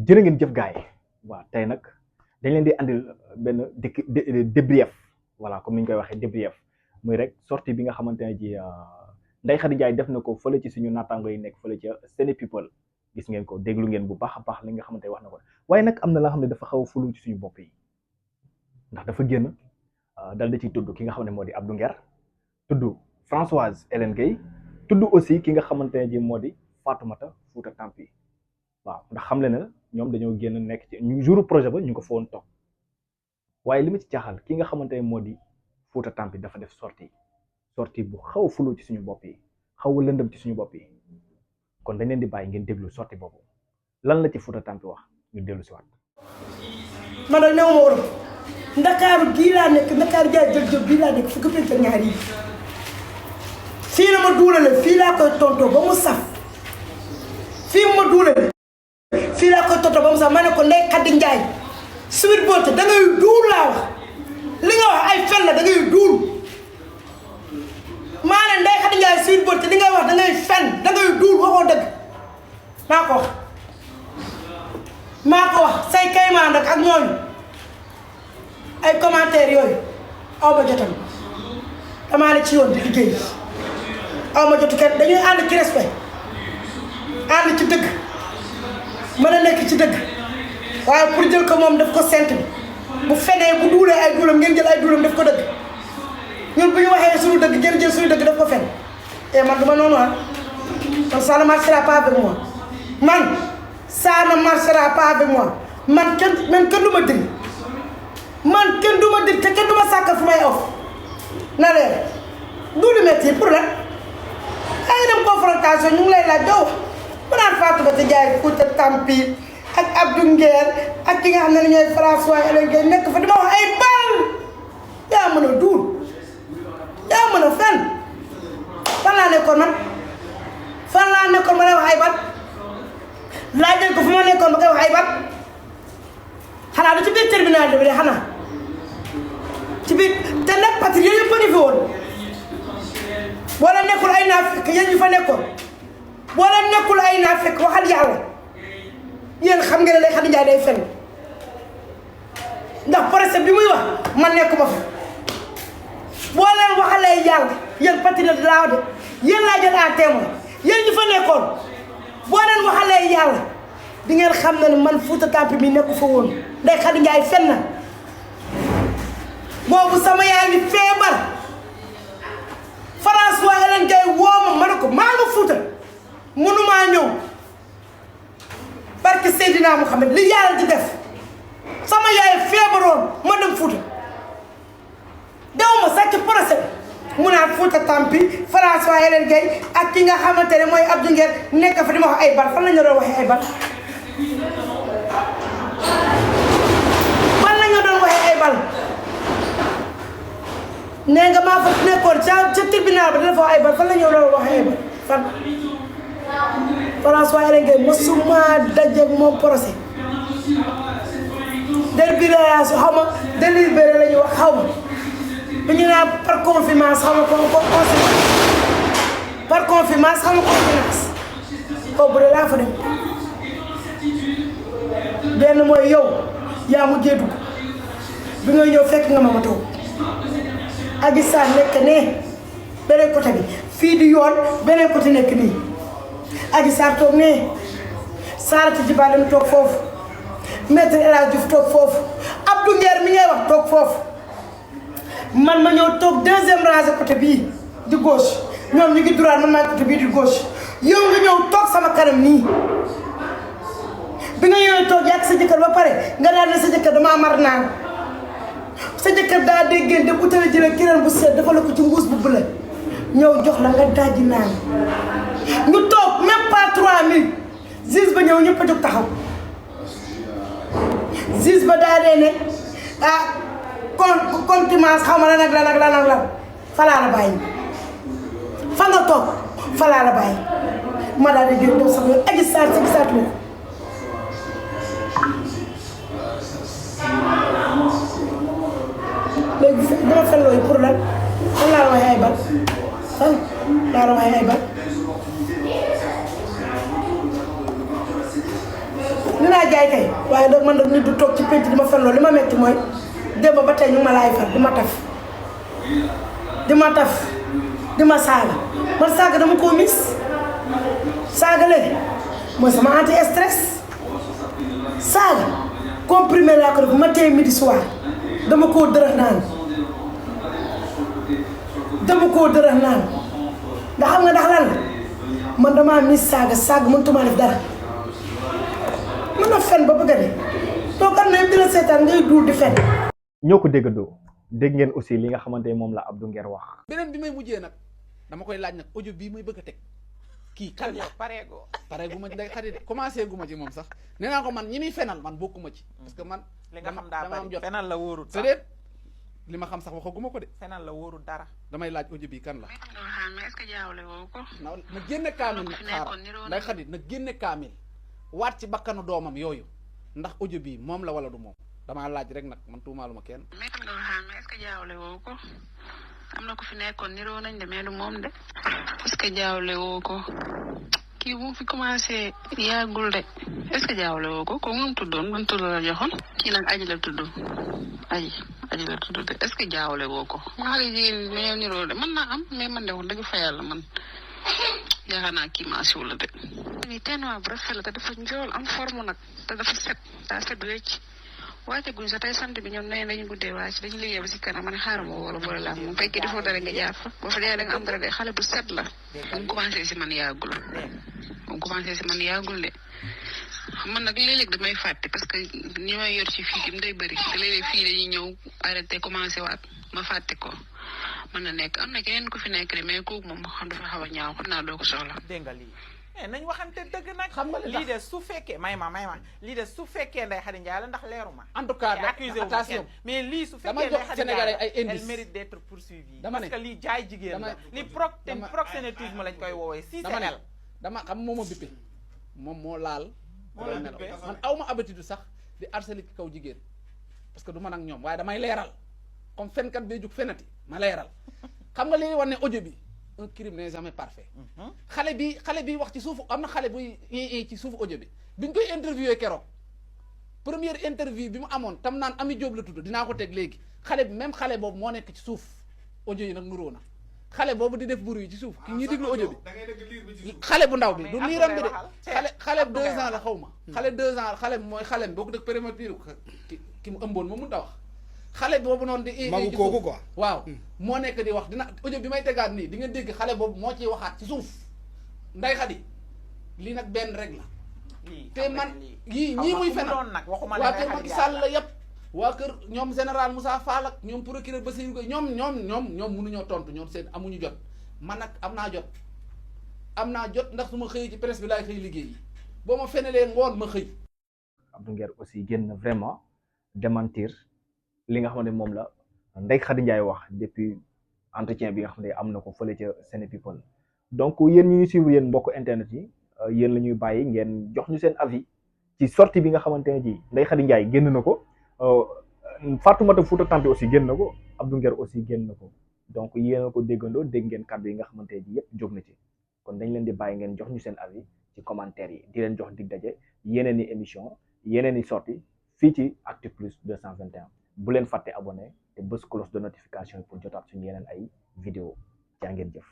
jërë ngeen jëf gaay waaw tey nag dañ leen di andil benn débrief voilà comme ni ñu koy waxee débrief muy rek sortie bi nga xamante ne ji Ndeye Khady Ndiaye def na ko fële ci suñu naataango yi nekk fële ca Séné People gis ngeen ko déglu ngeen bu baax a baax li nga xamante ne wax na ko waaye nag am na la xam ne dafa xaw a fulu ci suñu bopp yi ndax dafa génn dal da ciy tudd ki nga xam ne moo di Abdou Nguer tudd Françoise Hélène Gueye tudd aussi ki nga xamante ne ji moo di Fatoumata Fouta Tampi waaw ndax xam le na ñoom dañoo génn nekk ci ñu jour projet ba ñu ko fa woon toog waaye li ma ci jaaxal ki nga xamante ne moo di Fouta Tampi dafa def sortie bu xaw a fulu ci suñu bopp yi xaw a lëndëm ci suñu bopp yi kon dañ leen di bàyyi ngeen déglu sortie boobu lan la ci Fouta Tampi wax ñu dellu si waat. man nag néew ma Europe Ndakaaru gii laa nekk Ndakaaru jaay jël bii laa nekk fukki pénc ak ñaar yi fii la ma duulale fii laa koy tontoo ba mu saf fii ma duulale fii laa koy tontoo ba mu saf ma ne ko Ndeye Khady Ndiaye Sweet Beauté da ngay duul laa wax li nga wax ay fen la da ngay duul maa ne Ndeye Khady Ndiaye Sweet Beauté li ngay wax da ngay fen da ngay duul waxoo dëgg maa ko wax say kaymaan rek ak ñooñu ay commentaire yooyu aw ma jotam damaa ne ci yoon di liggéey aw ma jotu kenn dañuy ànd ci respect ànd ci dëgg mën a nekk ci dëgg waaye pour jël ko moom daf ko sent bi bu fenee bu duulee ay duulam ngeen jël ay duulam daf ko dëgg ñun bu ñu waxee suñu dëgg ngeen jël suñu dëgg daf ko fen et man duma noonu ah man ça ne marchera pas avec moi man ça ne marchera pas avec moi man kenn du ma diri man kenn du ma dir te kenn du ma sàkkal fu may off na leer duuli métti pour lan ay dem confrontation ñu ngi lay laaj doo mu naan Fatoumata Ndiaye Fouta Tampi ak Abdou Nguer ak ki nga xam ne ñooy Françoise Hélène Gueye nekk fa di ma wax ay bal yaa mën a duul yaa mën a fen fan laa nekkoon ma lay wax ay bal laajal ko fu ma nekkoon ba koy wax ay bal xanaa du ci biir tribunal bi de xanaa ci biir te nag patrie yooyu yëpp a ngi fi woon boo leen nekkul ay naafeq yéen ñu fa nekkoon boo leen nekkul ay naafeq waxal yàlla yéen xam ngeen ne Ndeye Khady Ndiaye day fen ndax procès bi muy wax man nekkuma fa boo leen waxalee yàlla yéen patriote laa de yéen laa jël à témoin yéen ñu fa nekkoon boo leen waxalee yàlla di ngeen xam ne man Fouta Tampi mi nekku fa woon Ndeye Khady Ndiaye fen na boobu sama yaa ngi feebar Françoise Hélène Gueye woo ma ne ko maa nga Fouta mënumaa ñëw barke Seydina Mouhamed li yàlla di def sama yaay feebaroon ma dem Fouta dew ma sax ci procès mu naan Fouta Tampi Françoise Hélène Gueye ak ki nga xamante ne mooy Abdou Nguer nekk fa di ma wax ay bal fan la ñu doon waxee ay bal nee nga maa fa nekkoon ca tribunal ba dina fa wax ay bal fan la ñu doon waxee ay bal fan Françoise Hélène Gueye mosuma dajeeg moom procès délibération xaw ma délibéré la ñuy wax xaw ma bi ñu naan par confirmation xaw ma par confirmation xaw ma confirmation boobu de laa fa dem benn mooy yow yaa mujjee dugg bi nga ñëw fekk nga ma toog Adji Sarr nekk ne beneen côté bi fii di yoon beneen côté nekk nii Adji Sarr toog ne Sarata Djiba dem toog foofu Maître El Hadji Diouf toog foofu Abdou Nguer mi ngay wax toog foofu man ma ñëw toog deuxième rangée côté bii di gauche ñoom ñu ngi droit man maa côté bii di gauche yow nga ñëw toog sama kanam nii bi nga ñëwee toog yàgg sa jëkkër ba pare nga daal ne sa jëkkër damaa mar naan sa jëkkër daa déggee dem utale jële kireen bu seet dafa la ko ci mbuus bu bële ñëw jox la nga dajji naan ñu toog même pas 3 minutes juge ba ñëw ñëpp a jóg taxaw juge ba daa dee ne contumace xaw ma lan ak lan ak lan ak lan falaa la bàyyi fa nga toog falaa la bàyyi ma daal di jël dem sax yoon Adji Sarr si gisaat la léegi dama fen looyu pour lan fan laa la waxee ay bal fan laa la waxee ay bal dinaa jaay Ndiaye kay waaye nag man nag nit du toog ci pénc di ma fen loolu li ma metti mooy démb ba tey ñu ma laay far di ma taf di ma saaga man saaga dama koo mis saaga léegi mooy sama anti stress saaga comprimé laa ko def matin midi soir dama koo dërëx naan ndax xam nga ndax lan la man damaa mis saaga mënutuma def dara mën a fen ba bëgg a de toog am na yëpp di la seetaan ngay duur di fen. ñoo ko déggandoo dégg ngeen aussi li nga xamante ne moom la Abdou Nguer wax. beneen bi may mujjee nag dama koy laaj nag audio bii may bëgg a teg kii kan la pareegu ma ci day xarit de commencé gu ma ci moom sax nee naa ko man ñi muy fenal man bokkuma ci. parce que man li nga xam daa dama am bari jot fenal la wóorul sax peut-être li ma xam sax waxaguma ko de. fenal la wóorul dara. damay laaj audio bii kan la. mais est-ce que jaawle woo ko. na génne kaamil nag xaaral nday xarit na génne kaamil waat ci bakkanu doomam yooyu ndax audio bii moom la wala du moom damaa laaj rek nag man tuumaaluma kenn. mais est-ce que jaawle woo ko am na ku fi nekkoon niroo nañ de mais du moom de. est-ce que jaawle woo ko kii bu fi commencé yàggul de est-ce que jaawle woo ko ko moom tuddoon man tudd la joxoon. kii nag aji la tudd aji la tudd de est-ce que jaawle woo ko. ma xale jigéen ñi niroo de mën naa am mais man de wax dëgg fa yàlla man yaakaar naa kii maa siw la de. nii tenuwaay bu rafet la te dafa njool am forme nag te dafa set daa set wecc wàcce guñ sa tey sant bi ñoom nee dañu guddee wàcc dañu liggéey ba si kanam ma ne xaaral ma wala boole laa moom fekkee defoo dara nga jaar fa boo fa jaaree nga am dara de xale bu set la. mu commencé si man yàggul de man nag léeg-léeg damay fàtte parce que ñi may yor ci fii tim day bëri te léeg-léeg fii dañuy ñëw arrêté commencé waat ma fàtte ko mën na nekk am na keneen ku fi nekk de mais kooku moom xam dafa xaw a ñaaw xam naa doo ko soxla. dégg nga lii nañ waxante dëgg nag. xam nga lii de su fekkee may ma lii de su fekkee Ndeye Khady Ndiaye la ndax leeru ma. en tout cas accusé wu ma kenn mais lii su fekkee Ndeye Khady Ndiaye elle mérite d'être poursuivie. dama ne parce que lii jaay jigéen la. li proxénétisme lañ koy woowee. si dama ne dama xam moo ma bippe moom moo laal. man aw ma habitude sax di harceler ci kaw jigéen parce que du man ak ñoom waaye damay leeral comme fenkat bay jug fenati ma leeral xam nga li war ne audio bi un crime n'est jamais parfait. xale bi wax ci suufu am na xale buy ci suufu audio bi biñ koy interviewé keroog première interview bi mu amoon tam naan Ami Diop la tudd dinaa ko teg léegi xale bi même xale boobu moo nekk ci suuf audio yi nag nuroo na xale boobu di def bruit ci suuf ki ñuy déglu audio bi xale bu ndaw bi du liiram bi de xale 2 ans la xaw ma xale 2 ans xale mooy xale boo ko dëkk prématuré ki mu ëmboon ma mun ta wax xale boobu noonu di magu kooku quoi waaw moo nekk di wax dina audio bi may tegaat nii di nga dégg xale boobu moo ciy waxaat ci suuf Ndeye Khady lii nag benn rek la te man yii ñii muy fenal waa kër Macky Sall la yëpp waa kër ñoom général Moussa Fall ak ñoom procureur Bassirou Gueye ñoom mënuñoo tontu ñoom seen amuñu jot man nag am naa jot ndax su ma xëyee ci presse bi laay xëy liggéey boo ma fenelee ngoon ma xëy. Abdou Nguer aussi génn vraiment démentir li nga xam ne moom la Ndeye Khady Ndiaye wax depuis entretien bi nga xam ne am na ko fële ca Sénépeople donc yéen ñu suivre yéen mbokk internet yi yéen la ñuy bàyyi ngeen jox ñu seen avis ci sortie bi nga xamante ne ji Ndeye Khady Ndiaye génn na ko Fatoumata Fouta Tampi aussi génn na ko Abdou Nguer aussi génn na ko donc yéen a ko déggandoo dégg ngeen kàddu yi nga xamante ne ji yëpp jóg na ci kon dañ leen di bàyyi ngeen jox ñu seen avis ci commentaire yi di leen jox dig daje yeneen i émission yeneen i sortie fii ci Actu+ 221 bu leen fàtte abonné te bës cloche de notification pour jotaat suñu yeneen ay vidéo jaa ngeen jëf